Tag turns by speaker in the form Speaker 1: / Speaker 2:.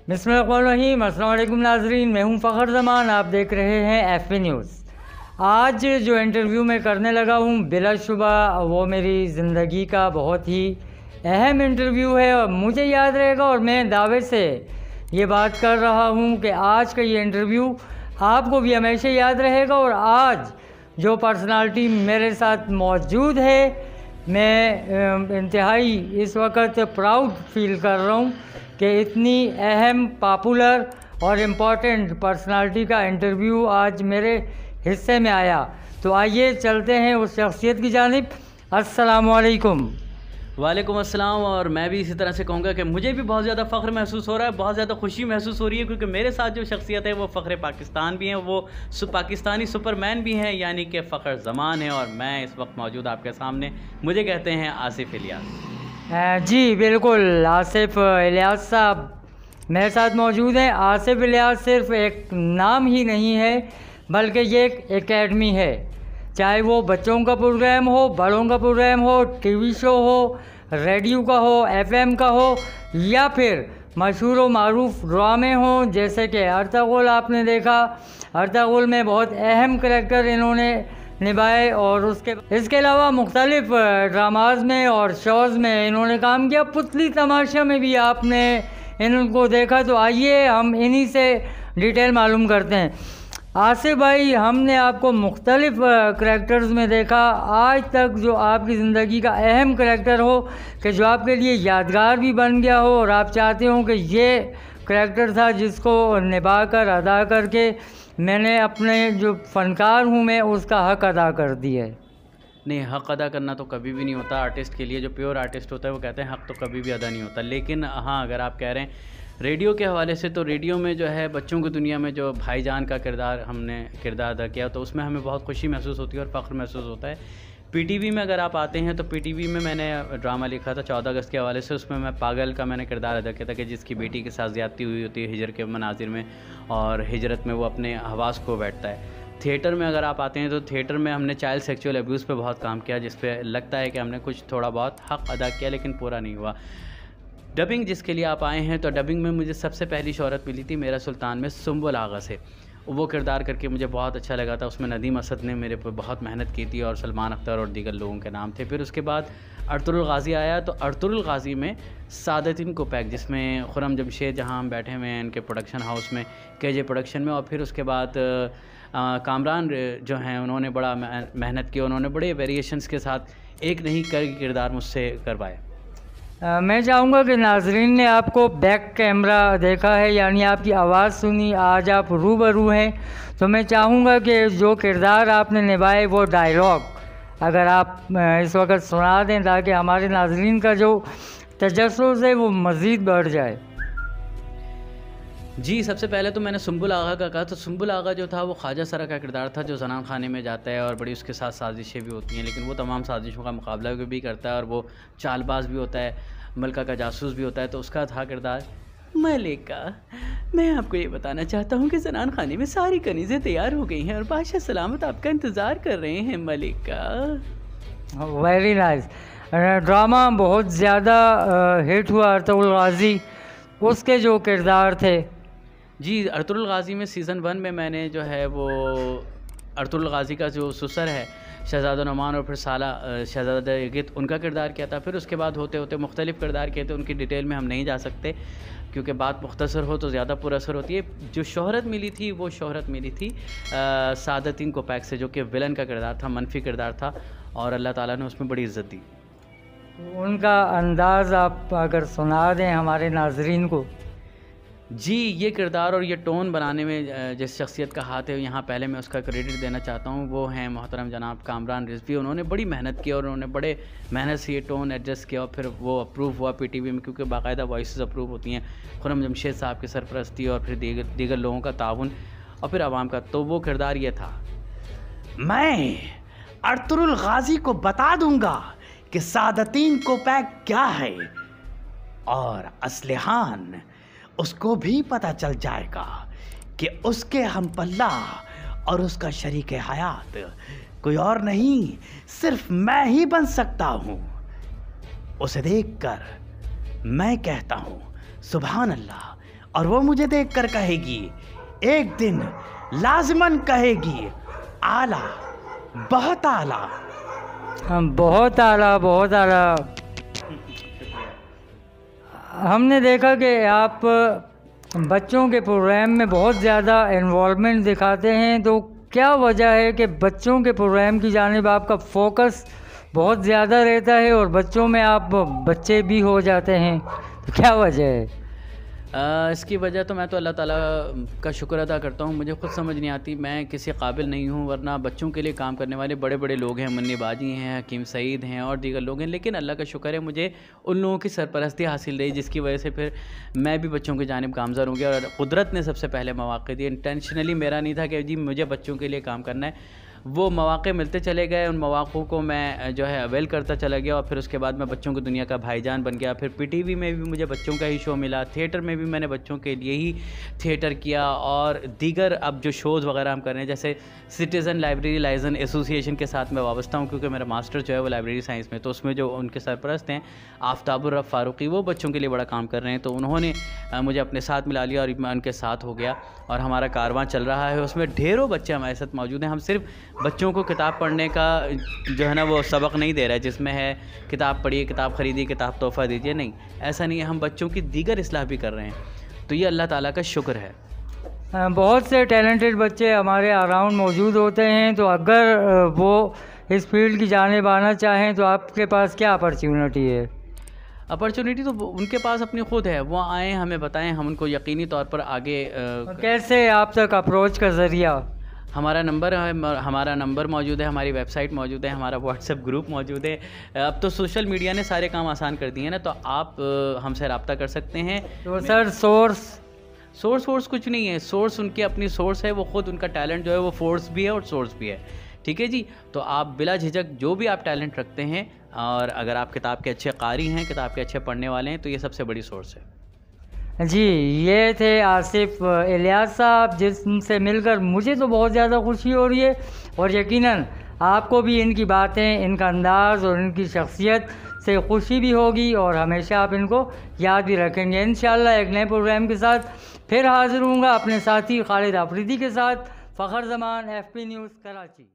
Speaker 1: बिस्मिल्लाहिर्रहमानिर्रहीम। अस्सलाम वालेकुम नाज़रीन, मैं हूं फ़खर ज़मान, आप देख रहे हैं एफ न्यूज़। आज जो इंटरव्यू मैं करने लगा हूं बिलाशुबा वो मेरी ज़िंदगी का बहुत ही अहम इंटरव्यू है और मुझे याद रहेगा और मैं दावे से ये बात कर रहा हूं कि आज का ये इंटरव्यू आपको भी हमेशा याद रहेगा। और आज जो पर्सनालिटी मेरे साथ मौजूद है, मैं इंतहाई इस वक्त प्राउड फील कर रहा हूँ कि इतनी अहम, पॉपुलर और इम्पॉर्टेंट पर्सनालिटी का इंटरव्यू आज मेरे हिस्से में आया। तो आइए चलते हैं उस शख्सियत की जानिब। अस्सलामु अलैकुम।
Speaker 2: वालेकुम अस्सलाम। और मैं भी इसी तरह से कहूँगा कि मुझे भी बहुत ज़्यादा फ़ख्र महसूस हो रहा है, बहुत ज़्यादा खुशी महसूस हो रही है, क्योंकि मेरे साथ जो शख्सियत है वो फ़ख्र पाकिस्तान भी हैं, वो पाकिस्तानी सुपरमैन भी हैं, यानी कि फ़ख्र ज़मान है। और मैं इस वक्त मौजूद आपके सामने, मुझे कहते हैं आसिफ इलियास।
Speaker 1: जी बिल्कुल, आसिफ इलियास साहब मेरे साथ मौजूद हैं। आसिफ इलियास सिर्फ एक नाम ही नहीं है, बल्कि ये एक एकेडमी है। चाहे वो बच्चों का प्रोग्राम हो, बड़ों का प्रोग्राम हो, टीवी शो हो, रेडियो का हो, एफएम का हो, या फिर मशहूर व मारूफ ड्रामे हों, जैसे कि अर्तुगरुल आपने देखा। अर्तुगरुल में बहुत अहम करैक्टर इन्होंने निभाए और इसके अलावा मुख्तलिफ ड्रामाज में और शोज़ में इन्होंने काम किया। पुतली तमाशा में भी आपने इनको देखा। तो आइए हम इन्हीं से डिटेल मालूम करते हैं। आसिफ भाई, हमने आपको मुख्तलिफ करैक्टर्स में देखा। आज तक जो आपकी ज़िंदगी का अहम करैक्टर हो कि जो आपके लिए यादगार भी बन गया हो और आप चाहते हो कि ये करैक्टर था जिसको निभा कर, अदा करके मैंने अपने जो फ़नकार हूँ मैं उसका हक़ अदा कर दिया है।
Speaker 2: नहीं, हक़ अदा करना तो कभी भी नहीं होता। आर्टिस्ट के लिए, जो प्योर आर्टिस्ट होता है, वो कहते हैं हक़ तो कभी भी अदा नहीं होता। लेकिन हाँ, अगर आप कह रहे हैं रेडियो के हवाले से, तो रेडियो में जो है बच्चों की दुनिया में जो भाईजान का हमने किरदार अदा किया, तो उसमें हमें बहुत खुशी महसूस होती है और फ़ख्र महसूस होता है। पीटीवी में अगर आप आते हैं तो पीटीवी में मैंने ड्रामा लिखा था 14 अगस्त के हवाले से। उसमें मैं पागल का मैंने किरदार अदा किया था कि जिसकी बेटी के साथ ज़्यादती हुई होती है हिजर के मनाजिर में, और हिजरत में वो अपने हवास खो बैठता है। थिएटर में अगर आप आते हैं तो थिएटर में हमने चाइल्ड सेक्सुअल अब्यूज़ पे बहुत काम किया, जिस पे लगता है कि हमने कुछ थोड़ा बहुत हक़ अदा किया, लेकिन पूरा नहीं हुआ। डबिंग जिसके लिए आप आए हैं, तो डबिंग में मुझे सबसे पहली शोहरत मिली थी मेरा सुल्तान में सुंबुल आगा से। वो किरदार करके मुझे बहुत अच्छा लगा था। उसमें नदीम असद ने मेरे पर बहुत मेहनत की थी और सलमान अख्तर और दीगर लोगों के नाम थे। फिर उसके बाद अर्तुगरुल गाज़ी आया, तो अर्तुगरुल गाज़ी में सादतिन कोपैक, जिसमें खुर्रम जमशेद, जहाँ हम बैठे हुए हैं इनके प्रोडक्शन हाउस में, केजे प्रोडक्शन में। और फिर उसके बाद कामरान जो हैं उन्होंने बड़ा मेहनत की, उन्होंने बड़े वेरिएशंस के साथ एक नहीं कई किरदार मुझसे करवाए।
Speaker 1: मैं चाहूँगा कि नाजरीन ने आपको बैक कैमरा देखा है, यानी आपकी आवाज़ सुनी, आज आप रूबरू हैं। तो मैं चाहूँगा कि जो किरदार आपने निभाए वो डायलॉग अगर आप इस वक्त सुना दें, ताकि हमारे नाजरीन का जो तजस्सुस है वो मज़ीद बढ़ जाए।
Speaker 2: जी, सबसे पहले तो मैंने सुंबुल आगा का कहा। तो सुंबुल आगा जो था वो ख्वाजा सरा का किरदार था, जो जनान खाने में जाता है और बड़ी उसके साथ साजिशें भी होती हैं, लेकिन वो तमाम साजिशों का मुकाबला भी करता है और वो चालबाज भी होता है, मलका का जासूस भी होता है। तो उसका था किरदार मलिका। मैं आपको ये बताना चाहता हूँ कि जनान खाने में सारी कनीज़ें तैयार हो गई हैं और बादशाह सलामत आपका इंतज़ार कर रहे हैं मलिका।
Speaker 1: Very nice. ड्रामा बहुत ज़्यादा हिट हुआ अर्तुगरुल गाज़ी, उसके जो किरदार थे।
Speaker 2: जी, अर्तुगरुल गाज़ी में सीज़न 1 में मैंने जो है वो अर्तुगरुल गाज़ी का जो ससुर है शहज़ादा नुमान और फिर साला शहज़ादा यगित, उनका किरदार किया था। फिर उसके बाद होते होते मुख्तलिफ़ किरदार किए थे, उनकी डिटेल में हम नहीं जा सकते क्योंकि बात मुख्तसर हो तो ज़्यादा पुरअसर होती है। जो शोहरत मिली थी वो शोहरत मिली थी सादतिन कोपैक से, जो कि विलन का किरदार था, मनफी किरदार था, और अल्लाह ताला ने उसमें बड़ी इज़्ज़त दी।
Speaker 1: उनका अंदाज़ आप अगर सुना दें हमारे नाजरीन को।
Speaker 2: जी, ये किरदार और ये टोन बनाने में जिस शख्सियत का हाथ है, यहाँ पहले मैं उसका क्रेडिट देना चाहता हूँ, वो हैं मोहतरम जनाब कामरान रिजवी। उन्होंने बड़ी मेहनत की और उन्होंने बड़े मेहनत से ये टोन एडजस्ट किया और फिर वो अप्रूव हुआ पीटीवी में, क्योंकि बाकायदा वॉइस अप्रूव होती हैं, खुर्रम जमशेद साहब की सरपरस्ती और फिर दीगर लोगों का ताउन और फिर आवाम का। तो वो किरदार ये था,
Speaker 3: मैं अर्तुगरुल गाज़ी को बता दूंगा कि सादतिन कोपैक क्या है, और असलिहान उसको भी पता चल जाएगा कि उसके हम पल्ला और उसका शरीक हयात कोई और नहीं, सिर्फ मैं ही बन सकता हूँ। उसे देखकर मैं कहता हूँ सुभान अल्लाह, और वो मुझे देखकर कहेगी, एक दिन लाज़िमन कहेगी, आला, बहुत आला।
Speaker 1: बहुत आला, बहुत आला। हमने देखा कि आप बच्चों के प्रोग्राम में बहुत ज़्यादा इन्वॉल्वमेंट दिखाते हैं, तो क्या वजह है कि बच्चों के प्रोग्राम की जानिब आपका फोकस बहुत ज़्यादा रहता है और बच्चों में आप बच्चे भी हो जाते हैं, तो क्या वजह है?
Speaker 2: इसकी वजह तो मैं तो अल्लाह ताला का शुक्र अदा करता हूँ। मुझे खुद समझ नहीं आती, मैं किसी काबिल नहीं हूँ, वरना बच्चों के लिए काम करने वाले बड़े बड़े लोग हैं, मन्नी बाजी हैं, हकीम सईद हैं और दीगर लोग हैं, लेकिन अल्लाह का शुक्र है मुझे उन लोगों की सरपरस्ती हासिल रही, जिसकी वजह से फिर मैं भी बच्चों की जानिब गामज़र हो गया। और कुदरत ने सबसे पहले मौक़े दिए, इंटेंशनली मेरा नहीं था कि जी मुझे बच्चों के लिए काम करना है। वो मौक़े मिलते चले गए, उन मौक़ों को मैं जो है अवेल करता चला गया और फिर उसके बाद मैं बच्चों की दुनिया का भाईजान बन गया। फिर पीटीवी में भी मुझे बच्चों का ही शो मिला, थिएटर में भी मैंने बच्चों के लिए ही थिएटर किया और दीगर अब जो शोज़ वगैरह हम कर रहे हैं, जैसे सिटीज़न लाइब्रेरी लाइजन एसोसिएशन के साथ मैं वाबस्ता हूँ, क्योंकि मेरा मास्टर जो है वो लाइब्रेरी साइंस में, तो उसमें जो उनके सरपरस्त हैं आफ्ताबुर रफ़ फ़ारूकी, वो बच्चों के लिए बड़ा काम कर रहे हैं, तो उन्होंने मुझे अपने साथ मिला लिया और मैं उनके साथ हो गया और हमारा कारवां चल रहा है। उसमें ढेरों बच्चे हमारे साथ मौजूद हैं। हम सिर्फ बच्चों को किताब पढ़ने का जो है ना वो सबक नहीं दे रहा है, जिसमें है किताब पढ़िए, किताब ख़रीदिए, किताब तोहफ़ा दीजिए, नहीं, ऐसा नहीं है। हम बच्चों की दीगर इस्लाह भी कर रहे हैं, तो ये अल्लाह ताला का शुक्र है।
Speaker 1: बहुत से टैलेंटेड बच्चे हमारे अराउंड मौजूद होते हैं, तो अगर वो इस फील्ड की जानिब आना चाहें तो आपके पास क्या अपॉर्चुनिटी है?
Speaker 2: अपॉर्चुनिटी तो उनके पास अपनी खुद है, वो आएँ, हमें बताएं, हम उनको यकीनी तौर पर आगे
Speaker 1: कैसे आप तक अप्रोच का ज़रिया?
Speaker 2: हमारा नंबर है, हमारा नंबर मौजूद है, हमारी वेबसाइट मौजूद है, हमारा व्हाट्सएप ग्रुप मौजूद है। अब तो सोशल मीडिया ने सारे काम आसान कर दिए हैं ना, तो आप हमसे रब्ता कर सकते हैं।
Speaker 1: तो सर सोर्स
Speaker 2: कुछ नहीं है, सोर्स उनकी अपनी सोर्स है, वो खुद उनका टैलेंट जो है वो फोर्स भी है और सोर्स भी है, ठीक है जी। तो आप बिला झिझक जो भी आप टैलेंट रखते हैं, और अगर आप किताब के अच्छे कारी हैं, किताब के अच्छे पढ़ने वाले हैं, तो ये सबसे बड़ी सोर्स है
Speaker 1: जी। ये थे आसिफ इलियास साहब, जिनसे मिलकर मुझे तो बहुत ज़्यादा खुशी हो रही है और यकीनन आपको भी इनकी बातें, इनका अंदाज़ और इनकी शख्सियत से खुशी भी होगी और हमेशा आप इनको याद भी रखेंगे। इंशाअल्लाह एक नए प्रोग्राम के साथ फिर हाज़िर हूँगा अपने साथी खालिद आफरीदी के साथ। फ़खर ज़मान, FP न्यूज़, कराची।